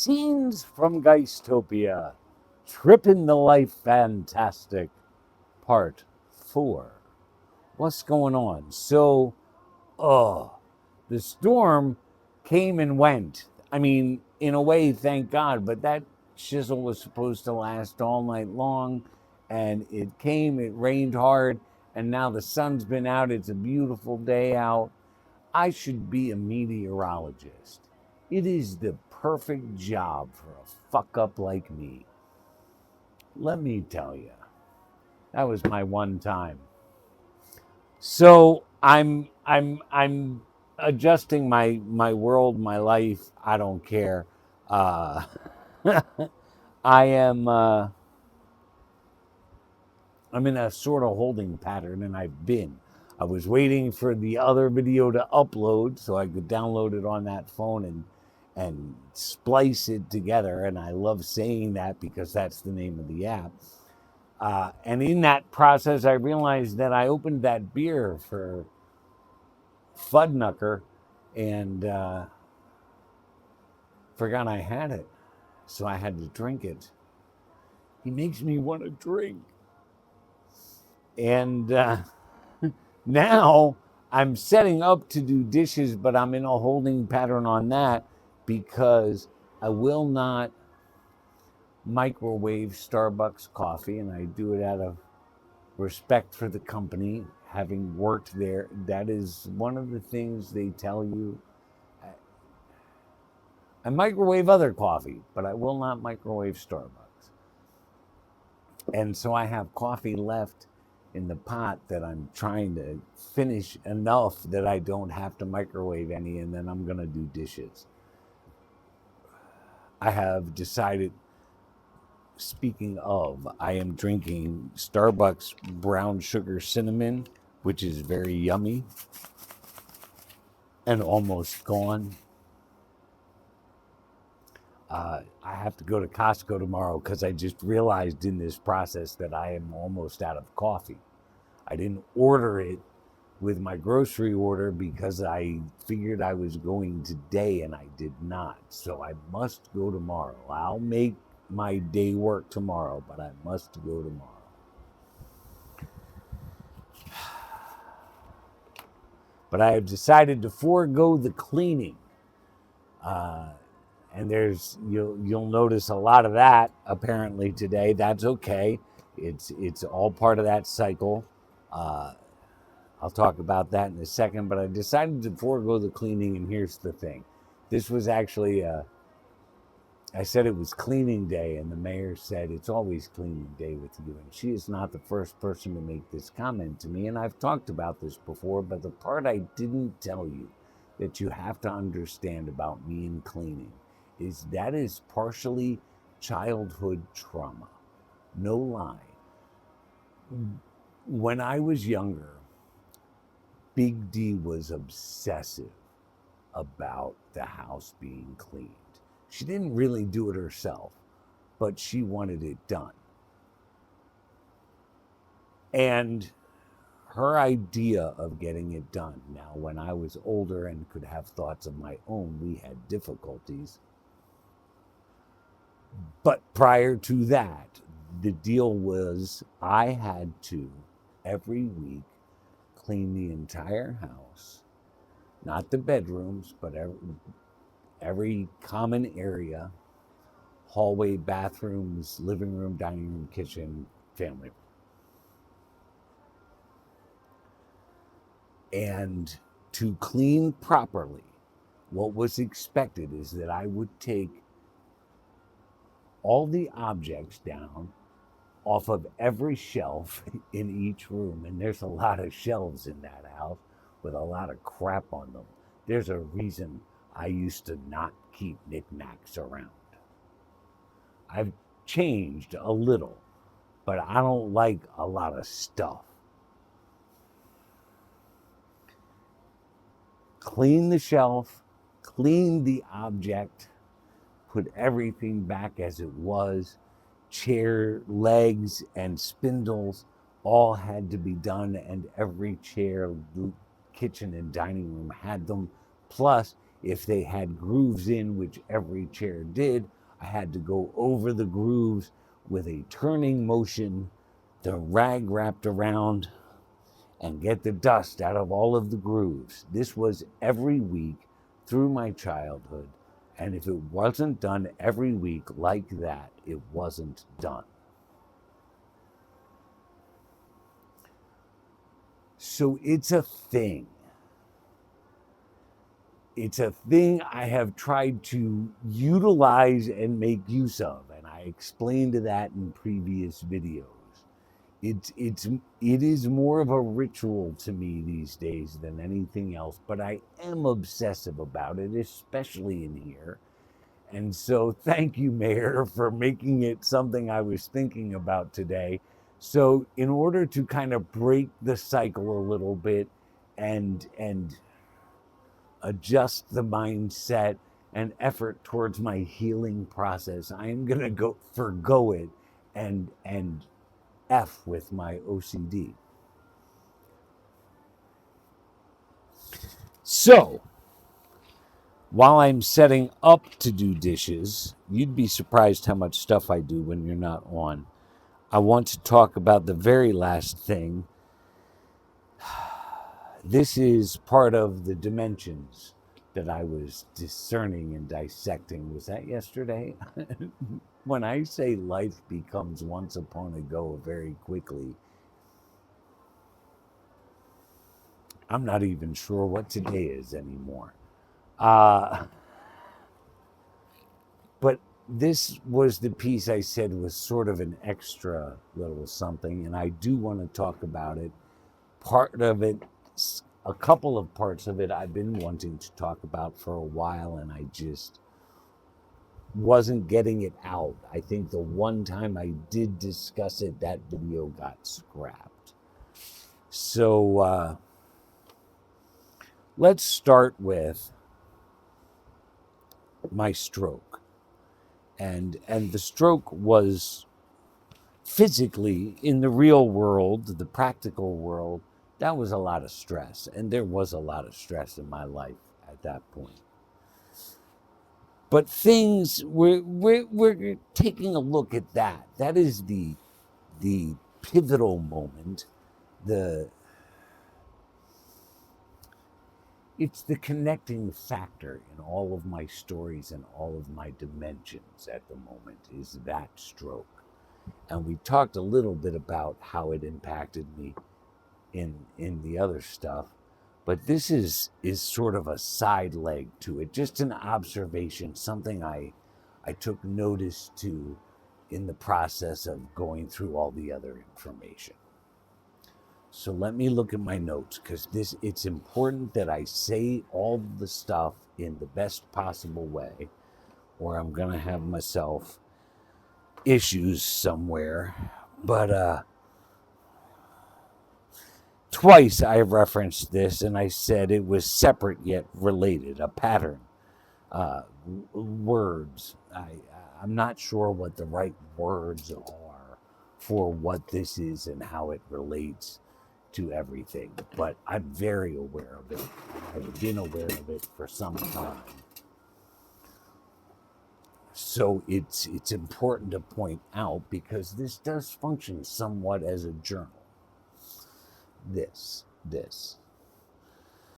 Scenes from Geistopia, Trippin' the Life Fantastic, Part 4. What's going on? So, the storm came and went. I mean, in a way, thank God, but that shizzle was supposed to last all night long, and it came, it rained hard, and now the sun's been out. It's a beautiful day out. I should be a meteorologist. It is the perfect job for a fuck up like me. Let me tell you, that was my one time. So I'm adjusting my world, my life. I don't care. Uh, I am. I'm in a sort of holding pattern, and I've been. I was waiting for the other video to upload so I could download it on that phone and splice it together. And I love saying that because that's the name of the app. And in that process, I realized that I opened that beer for Fudnucker and forgot I had it. So I had to drink it. He makes me want to drink. And now I'm setting up to do dishes, but I'm in a holding pattern on that because I will not microwave Starbucks coffee, and I do it out of respect for the company. Having worked there, that is one of the things they tell you. I microwave other coffee, but I will not microwave Starbucks. And so I have coffee left in the pot that I'm trying to finish enough that I don't have to microwave any, and then I'm going to do dishes. I have decided, speaking of, I am drinking Starbucks brown sugar cinnamon, which is very yummy and almost gone. I have to go to Costco tomorrow because I just realized in this process that I am almost out of coffee. I didn't order it with my grocery order because I figured I was going today and I did not. So I must go tomorrow. I'll make my day work tomorrow, but I must go tomorrow. But I have decided to forego the cleaning. And you'll notice a lot of that apparently today. That's okay. It's all part of that cycle. I'll talk about that in a second, but I decided to forego the cleaning, and here's the thing. This was actually, I said it was cleaning day, and the mayor said it's always cleaning day with you, and she is not the first person to make this comment to me, and I've talked about this before, but the part I didn't tell you that you have to understand about me and cleaning is that is partially childhood trauma. No lie. When I was younger, Big D was obsessive about the house being cleaned. She didn't really do it herself, but she wanted it done. And her idea of getting it done, now when I was older and could have thoughts of my own, we had difficulties. But prior to that, the deal was I had to, every week, clean the entire house, not the bedrooms, but every common area, hallway, bathrooms, living room, dining room, kitchen, family room. And to clean properly, what was expected is that I would take all the objects down off of every shelf in each room. And there's a lot of shelves in that house with a lot of crap on them. There's a reason I used to not keep knickknacks around. I've changed a little, but I don't like a lot of stuff. Clean the shelf, clean the object, put everything back as it was. Chair legs and spindles all had to be done, and every chair, kitchen, and dining room had them. Plus, If they had grooves in, which every chair did, I had to go over the grooves with a turning motion, the rag wrapped around, and get the dust out of all of the grooves. This was every week through my childhood. And if it wasn't done every week like that, it wasn't done. So it's a thing. It's a thing I have tried to utilize and make use of. And I explained that in previous videos. It is more of a ritual to me these days than anything else, but I am obsessive about it, especially in here. And so thank you, Mayor, for making it something I was thinking about today. So in order to kind of break the cycle a little bit and adjust the mindset and effort towards my healing process, I am gonna go forgo it and F with my OCD. So, while I'm setting up to do dishes, you'd be surprised how much stuff I do when you're not on. I want to talk about the very last thing. This is part of the dimensions that I was discerning and dissecting. Was that yesterday? When I say life becomes once upon a go very quickly, I'm not even sure what today is anymore. But this was the piece I said was sort of an extra little something, and I do want to talk about it. Part of it, a couple of parts of it, I've been wanting to talk about for a while, and I just wasn't getting it out. I think the one time I did discuss it, that video got scrapped. So let's start with my stroke. And the stroke was physically in the real world, the practical world, that was a lot of stress. And there was a lot of stress in my life at that point. But things, we're taking a look at that. That is the pivotal moment. It's the connecting factor in all of my stories and all of my dimensions at the moment is that stroke. And we talked a little bit about how it impacted me in the other stuff, but this is sort of a side leg to it, just an observation, something I took notice to in the process of going through all the other information. So let me look at my notes, because it's important that I say all the stuff in the best possible way, or I'm gonna have myself issues somewhere. But twice I referenced this, and I said it was separate yet related, a pattern. Words. I'm not sure what the right words are for what this is and how it relates to everything, but I'm very aware of it. I've been aware of it for some time. So it's important to point out, because this does function somewhat as a journal. This.